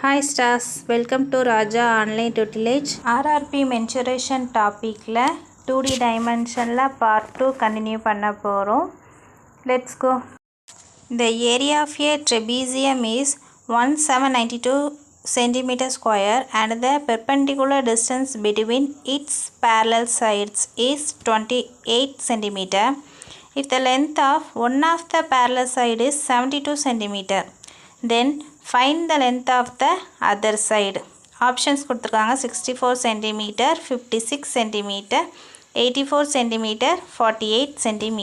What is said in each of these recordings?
Hi stars, welcome to Raja Online Tutelage. RRP mensuration topic la 2D dimension la part 2 continue panna porom. Let's go. The area of a trapezium is 1792 cm square and the perpendicular distance between its parallel sides is 28 cm. If the length of one of the parallel side is 72 cm, then find the length of the other side. Options கொடுத்திருக்காங்க 64 cm, 56 cm, 84 cm, 48 cm.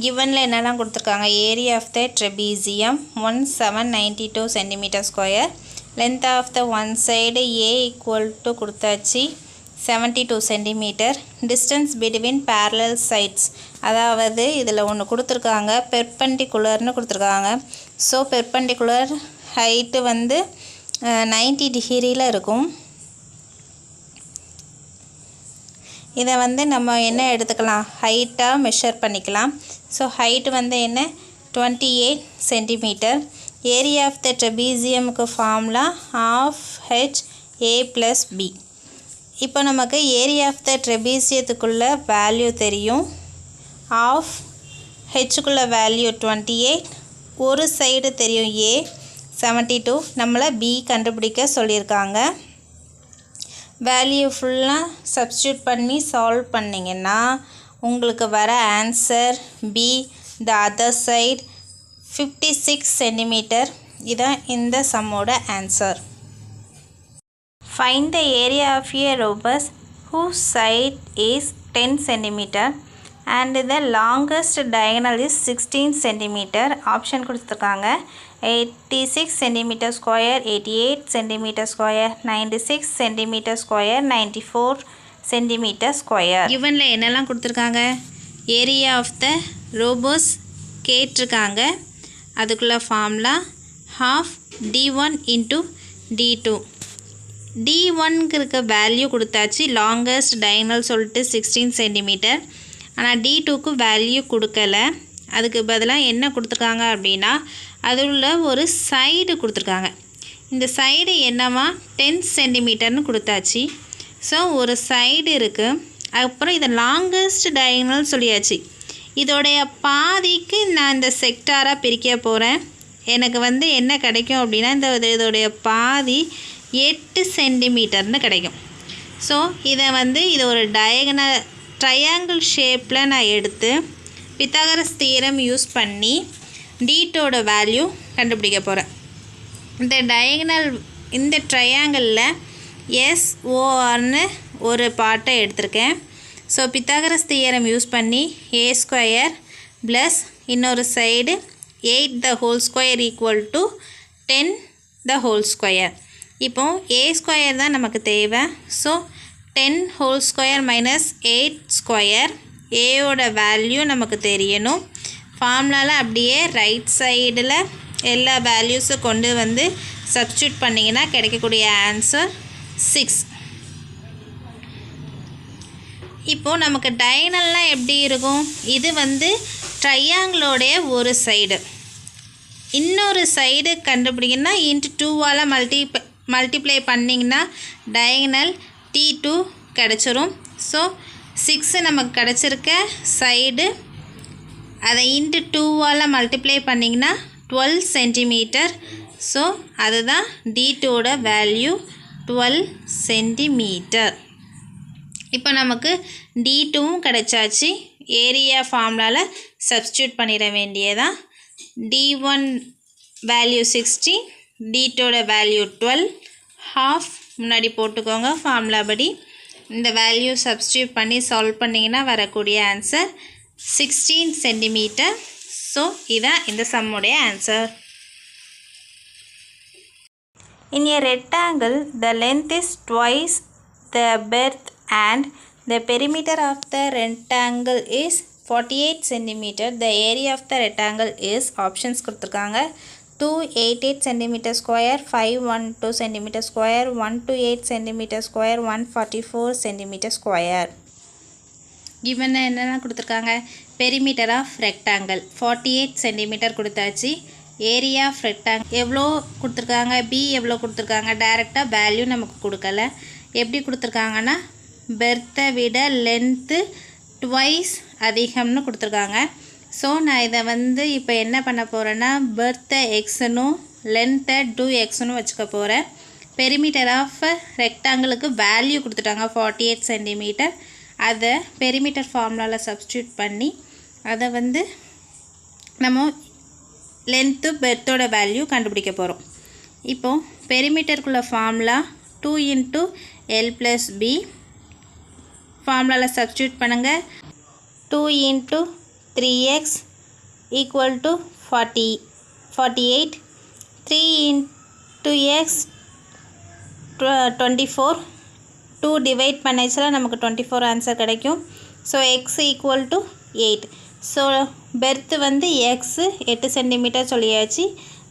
Givenல என்னெல்லாம் கொடுத்திருக்காங்க? Area of the trapezium 1792 cm square. Length of the one side A equal to கொடுத்தாச்சு 72 cm. Distance between parallel sides, அதாவது இதில் ஒன்று கொடுத்துருக்காங்க பெர்பெண்டிகுலர்னு கொடுத்துருக்காங்க. So perpendicular height வந்து 90 டிகிரியில் இருக்கும். இதை வந்து நம்ம என்ன எடுத்துக்கலாம், ஹைட்டாக மெஷர் பண்ணிக்கலாம். ஸோ ஹைட்டு வந்து என்ன 28 சென்டிமீட்டர். ஏரியா ஆஃப் த ட்ரெபீசியமுக்கு formula half h a plus b. இப்போ நமக்கு ஏரியா ஆஃப் த ட்ரெபீசியத்துக்குள்ள வேல்யூ தெரியும். ஆஃப் ஹெச்சுக்குள்ள வேல்யூ 28, ஒரு சைடு தெரியும் ஏ 72, நம்மளை பி கண்டுபிடிக்க சொல்லியிருக்காங்க. வேல்யூ ஃபுல்லாக சப்ஸ்டியூட் பண்ணி சால்வ் பண்ணிங்கன்னா உங்களுக்கு வர answer B, the other side 56 centimetre. இதான் இந்த சம்மோட answer. Find the area of a rhombus whose side is 10 cm and the longest diagonal is 16 cm. Option கொடுத்துருக்காங்க 86 cm square, 88 cm square, 96 cm square, 94 cm square. givenல என்னெல்லாம் கொடுத்துருக்காங்க? Area of the robots கேட்டிருக்காங்க. அதுக்குள்ள formula half d1 into d2. d1க்கு இருக்க value கொடுத்தாச்சு, longest diagonal சொல்லிட்டு 16 centimetre. ஆனால் d2க்கு value கொடுக்கல. அதுக்கு பதிலாக என்ன கொடுத்துருக்காங்க அப்படின்னா அதில் ஒரு சைடு கொடுத்துருக்காங்க. இந்த சைடு என்னவா 10 சென்டிமீட்டர்னு கொடுத்தாச்சு. ஸோ ஒரு சைடு இருக்குது. அப்புறம் இதை லாங்கஸ்ட் டயகனல் சொல்லியாச்சு. இதோடைய பாதிக்கு நான் இந்த செக்டாராக பிரிக்க போகிறேன். எனக்கு வந்து என்ன கிடைக்கும் அப்படின்னா இதோடைய பாதி 8 சென்டிமீட்டர்னு கிடைக்கும். ஸோ இதை வந்து இது ஒரு ட்ரையாங்கிள் ஷேப்பில் நான் எடுத்து பித்தாகரஸ் தியரம் யூஸ் பண்ணி d2ஓட வேல்யூ கண்டுபிடிக்க போகிறேன். இந்த ட்ரையாங்கிளில் எஸ்ஓஆர்னு ஒரு பார்ட்டை எடுத்திருக்கேன். ஸோ பித்தாகரஸ் தியரம் யூஸ் பண்ணி ஏ ஸ்கொயர் ப்ளஸ் இன்னொரு side 8 the whole square equal to 10 the whole square. இப்போ ஏ ஸ்கொயர் தான் நமக்கு தேவை. So 10 whole square minus 8 square, ஏயோட வேல்யூ நமக்கு தெரியணும். ஃபார்முலாவில் அப்படியே ரைட் சைடில் எல்லா வேல்யூஸும் கொண்டு வந்து சப்ஸ்டியூட் பண்ணிங்கன்னா கிடைக்கக்கூடிய ஆன்சர் 6. இப்போது நமக்கு டயகனல்லாம் எப்படி இருக்கும்? இது வந்து ட்ரையாங்கிளோடைய ஒரு சைடு. இன்னொரு சைடு கண்டுபிடிங்கன்னா இன்ட்டு 2வால் மல்டிப்ளை பண்ணிங்கன்னா டயகனல் T2 கிடச்சிரும். ஸோ 6 நமக்கு கிடச்சிருக்க சைடு, அதை இன்ட்டு 2வால் மல்டிப்ளை பண்ணிங்கன்னா 12 சென்டிமீட்டர். ஸோ அதுதான் D2ஓட வேல்யூ 12 சென்டிமீட்டர். இப்போ நமக்கு D2வும் கிடச்சாச்சு. ஏரியா ஃபார்முலாவில் சப்ஸ்டியூட் பண்ணிட வேண்டியதான். D1 வேல்யூ 60, D2ஓட வேல்யூ 12, half முன்னாடி போட்டுக்கோங்க ஃபார்முலா படி. இந்த வேல்யூ சப்ஸ்டியூட் பண்ணி சால்வ் பண்ணிங்கன்னா வரக்கூடிய ஆன்சர் 16 சென்டிமீட்டர். ஸோ இதான் இந்த சம்முடைய answer. In a rectangle, the length is twice the breadth and the perimeter of the rectangle is 48 cm. The area of the rectangle is options கொடுத்துருக்காங்க 288 cm square, 512 cm square, 128 cm square, 144 cm square. given என்னெல்லாம் கொடுத்துருக்காங்க? Perimeter of rectangle 48 cm கொடுத்தாச்சு. Area of rectangle எவ்வளோ கொடுத்துருக்காங்க, B எவ்வளோ கொடுத்துருக்காங்க, டைரெக்டாக value நமக்கு கொடுக்கல. எப்படி கொடுத்துருக்காங்கன்னா பெர்த்தை விட லென்த்து ட்வைஸ் அதிகம்னு கொடுத்துருக்காங்க. ஸோ நான் இதை வந்து இப்போ என்ன பண்ண போகிறேன்னா பெர்த்தை எக்ஸ்னும் லென்த்தை 2xன்னு வச்சுக்க போகிறேன். பெரிமீட்டர் ஆஃப் ரெக்டாங்கிளுக்கு வேல்யூ கொடுத்துட்டாங்க 48 சென்டிமீட்டர். அதை பெரிமீட்டர் ஃபார்முலாவில் சப்ஸ்டியூட் பண்ணி அதை வந்து நம்ம லென்த்து பெர்த்தோட வேல்யூ கண்டுபிடிக்க போகிறோம். இப்போது பெரிமீட்டருக்குள்ள ஃபார்முலா 2 × L + B. ஃபார்முலாவில் சப்ஸ்டியூட் பண்ணுங்கள். 2 × 3x = 48. 3 × x 24. 2 டிவைட் பண்ணிச்சுல நமக்கு 24 ஆன்சர் கிடைக்கும். So x = 8. ஸோ பெர்த்து வந்து எக்ஸ் 8 சென்டிமீட்டர் சொல்லியாச்சு.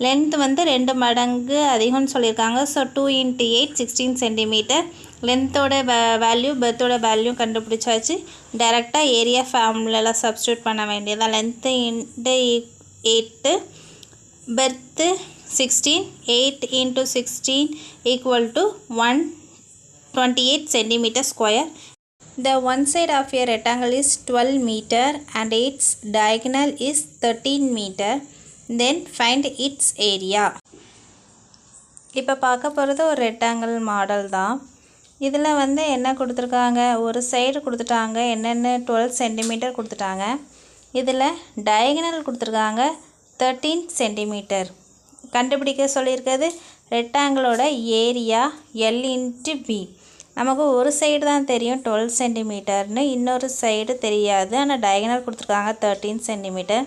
லென்த் வந்து 2 மடங்கு அதிகம்னு சொல்லியிருக்காங்க. So 2 × 8 16 centimetre. லென்த்தோட வேல்யூ பெர்த்தோட வேல்யூ கண்டுபிடிச்சாச்சு. டைரெக்டாக ஏரியா ஃபார்முலாவில் சப்ஸ்டியூட் பண்ண வேண்டியதான். Length × 8 breadth 16. 8 × 16 = 128 centimeter square. The one side of a rectangle is 12 meter and its diagonal is 13 meter. Then find its area. இப்போ பார்க்க போகிறது ஒரு ரெக்டாங்கிள் மாடல் தான். இதில் வந்து என்ன கொடுத்துருக்காங்க, ஒரு சைடு கொடுத்துட்டாங்க, என்னென்ன 12 சென்டிமீட்டர் கொடுத்துட்டாங்க. இதில் டயகனல் கொடுத்துருக்காங்க 13 சென்டிமீட்டர். கண்டுபிடிக்க சொல்லியிருக்கிறது ரெக்டாங்கிளோட ஏரியா L × B. நமக்கு ஒரு சைடு தான் தெரியும் 12 சென்டிமீட்டர்னு, இன்னொரு சைடு தெரியாது. ஆனால் டயகனல் கொடுத்துருக்காங்க 13 சென்டிமீட்டர்.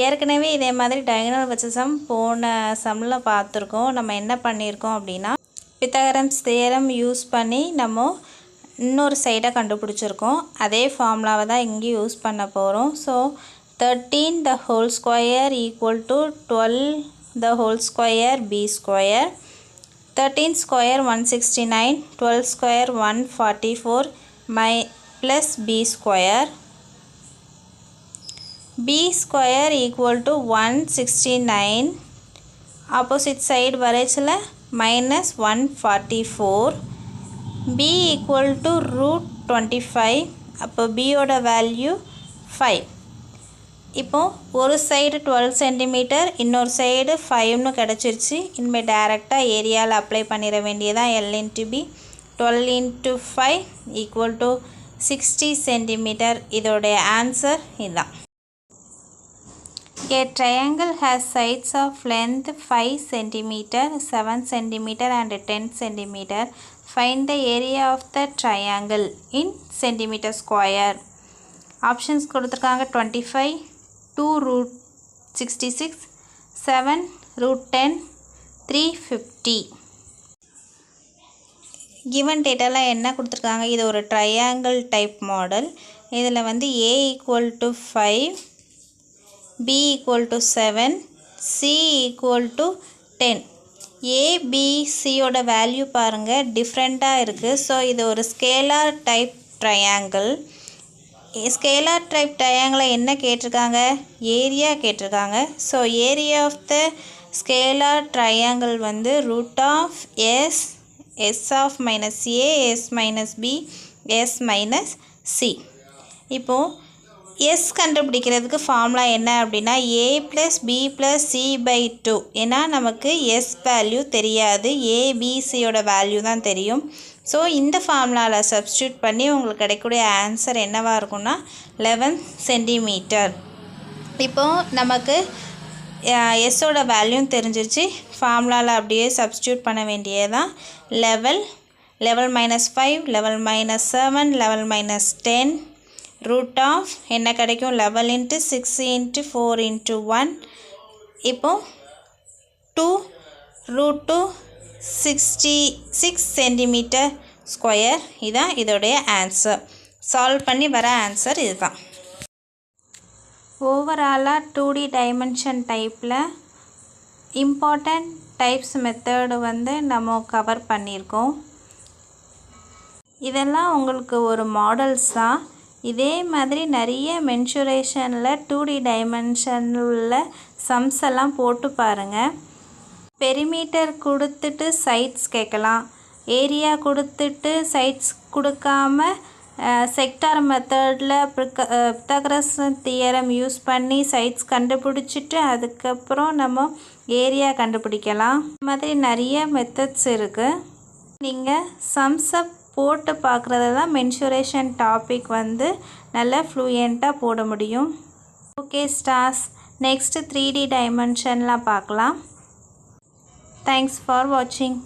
ஏற்கனவே இதே மாதிரி டயகனல் வச்ச சம் போன சம்மில் பார்த்துருக்கோம். நம்ம என்ன பண்ணியிருக்கோம் அப்படின்னா பித்தகரம்ஸ் தியரம் யூஸ் பண்ணி நம்ம இன்னொரு சைடை கண்டுபிடிச்சிருக்கோம். அதே ஃபார்முலாவை தான் இங்கேயும் யூஸ் பண்ண போகிறோம். So 13 the whole square = 12 the whole square b square. 13 square 169, 12 square 144 plus b square. b square = 169. opposite side வரைச்சில் -144. b = √25. அப்போ b ஓட வேல்யூ 5. இப்போது ஒரு சைடு 12 சென்டிமீட்டர், இன்னொரு சைடு 5ன்னு கிடச்சிருச்சு. இனிமேல் டைரெக்டாக ஏரியாவில் அப்ளை பண்ணிட வேண்டியதான். L × B. 12 × 5 = 60 சென்டிமீட்டர். இதோடைய ஆன்சர் இதுதான். A triangle has sides of length 5 cm, 7 cm and 10 cm. Find the area of the triangle in centimeter square. Options கொடுத்துருக்காங்க 25, 2√66, 7 √10, 350. given டேட்டாலாம் என்ன கொடுத்துருக்காங்க, இது ஒரு ட்ரையாங்கிள் டைப் மாடல். இதில் வந்து A = 5, B = 7, C = 10. ABCயோட வேல்யூ பாருங்கள் டிஃப்ரெண்ட்டாக இருக்குது. ஸோ இது ஒரு scalene type triangle. Scalene type ட்ரையாங்கிளை என்ன கேட்டிருக்காங்க, ஏரியா கேட்டிருக்காங்க. So area of the scalene triangle வந்து √S S of -A, S - B, S - C. இப்போது எஸ் கண்டுபிடிக்கிறதுக்கு ஃபார்முலா என்ன அப்படின்னா A + B + C/2. ஏன்னா நமக்கு எஸ் வேல்யூ தெரியாது, ABCயோட வேல்யூ தான் தெரியும். ஸோ இந்த ஃபார்முலாவில் சப்ஸ்டியூட் பண்ணி உங்களுக்கு கிடைக்கக்கூடிய ஆன்சர் என்னவாக இருக்கும்னா 11 சென்டிமீட்டர். இப்போது நமக்கு எஸ்ஸோட வேல்யூ தெரிஞ்சிருச்சு. ஃபார்முலாவில் அப்படியே சப்ஸ்டியூட் பண்ண வேண்டியதான். Level -5, level -7, level -10, root of என்ன கிடைக்கும் 11 × 6 × 4 × 1. இப்போது 2 √66 சென்டிமீட்டர் ஸ்கொயர். இதுதான் இதோடைய ஆன்சர். சால்வ் பண்ணி வர ஆன்சர் இதுதான். ஓவராலாக 2D டைமென்ஷன் டைப்பில் இம்பார்ட்டண்ட் டைப்ஸ் மெத்தடு வந்து நம்ம கவர் பண்ணியிருக்கோம். இதெல்லாம் உங்களுக்கு ஒரு மாடல்ஸ் தான். இதே மாதிரி நிறைய மென்சுரேஷனில் 2D டைமென்ஷனில் உள்ள சம்ஸ் எல்லாம் போட்டு பாருங்கள். பெரிமீட்டர் கொடுத்துட்டு சைட்ஸ் கேட்கலாம். ஏரியா கொடுத்துட்டு சைட்ஸ் கொடுக்காம செக்டார் மெத்தடில் பித்தகரஸ் தியரம் யூஸ் பண்ணி சைட்ஸ் கண்டுபிடிச்சிட்டு அதுக்கப்புறம் நம்ம ஏரியா கண்டுபிடிக்கலாம். இந்த மாதிரி நிறைய மெத்தட்ஸ் இருக்குது. நீங்கள் சம்ஸை போட்டு பார்க்குறது தான் மென்சுரேஷன் டாபிக் நல்லா ஃப்ளூயண்ட்டாக போட முடியும். ஓகே ஸ்டார்ஸ், நெக்ஸ்ட்டு 3D டைமென்ஷன்லாம் பார்க்கலாம். தேங்க்ஸ் ஃபார் வாட்சிங்.